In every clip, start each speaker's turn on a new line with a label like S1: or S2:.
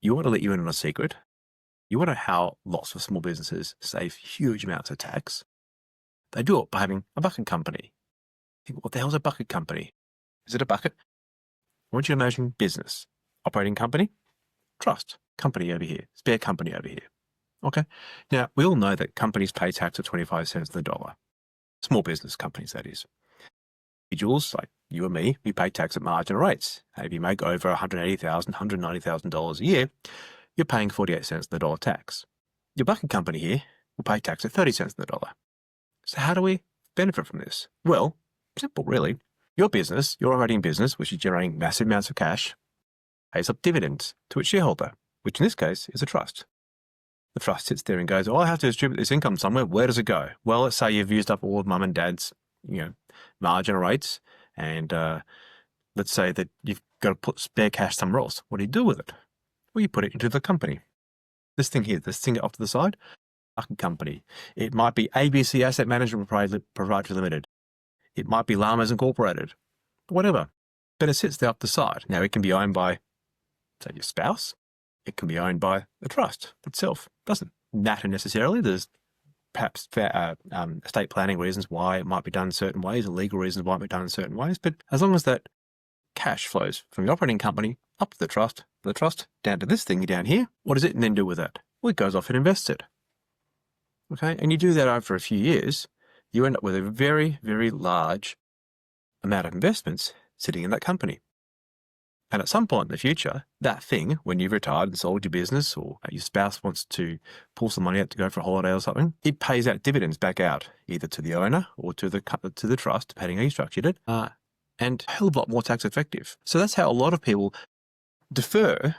S1: You want to let you in on a secret. You want to know how lots of small businesses save huge amounts of tax. They do it by having a bucket company. Think, what the hell's a bucket company? Is it a bucket? I want you to imagine business, operating company, trust, company over here, spare company over here. Okay. Now, we all know that companies pay tax at 25 cents on the dollar. Small business companies, that is. Individuals like you and me, we pay tax at marginal rates. And if you make over $180,000, $190,000 a year, you're paying 48 cents on the dollar tax. Your bucket company here will pay tax at 30 cents on the dollar. So how do we benefit from this? Well, simple really. Your business, your operating business, which is generating massive amounts of cash, pays up dividends to its shareholder, which in this case is a trust. The trust sits there and goes, I have to distribute this income somewhere. Where does it go? Well, let's say you've used up all of mum and dad's, marginal rates, and let's say that you've got to put spare cash somewhere else. What do you do with it? Well, you put it into the company. This thing here, this thing off to the side, bucket company. It might be ABC Asset Management Proprietary Limited. It might be Llamas Incorporated, whatever. But it sits there off the side. Now, it can be owned by, say, your spouse. It can be owned by the trust itself. Doesn't matter necessarily. There's perhaps estate planning reasons why it might be done in certain ways, and legal reasons why it might be done in certain ways. But as long as that cash flows from the operating company up to the trust down to this thing down here, what does it then do with that? Well, it goes off and invests it. Okay, and you do that over a few years, you end up with a very, very large amount of investments sitting in that company. And at some point in the future, that thing, when you've retired and sold your business, or your spouse wants to pull some money out to go for a holiday or something, it pays out dividends back out, either to the owner or to the trust, depending how you structured it, and a hell of a lot more tax effective. So that's how a lot of people defer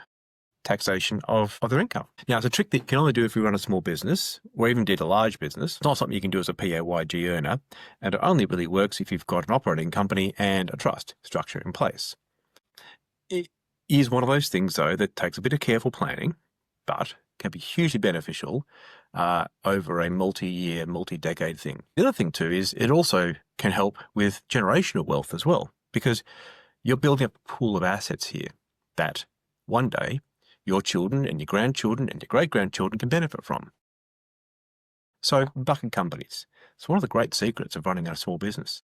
S1: taxation of their income. Now, it's a trick that you can only do if you run a small business, or even did a large business. It's not something you can do as a PAYG earner, and it only really works if you've got an operating company and a trust structure in place. It is one of those things, though, that takes a bit of careful planning, but can be hugely beneficial over a multi-year, multi-decade thing. The other thing, too, is it also can help with generational wealth as well, because you're building up a pool of assets here that one day your children and your grandchildren and your great-grandchildren can benefit from. So, bucket companies. It's one of the great secrets of running a small business.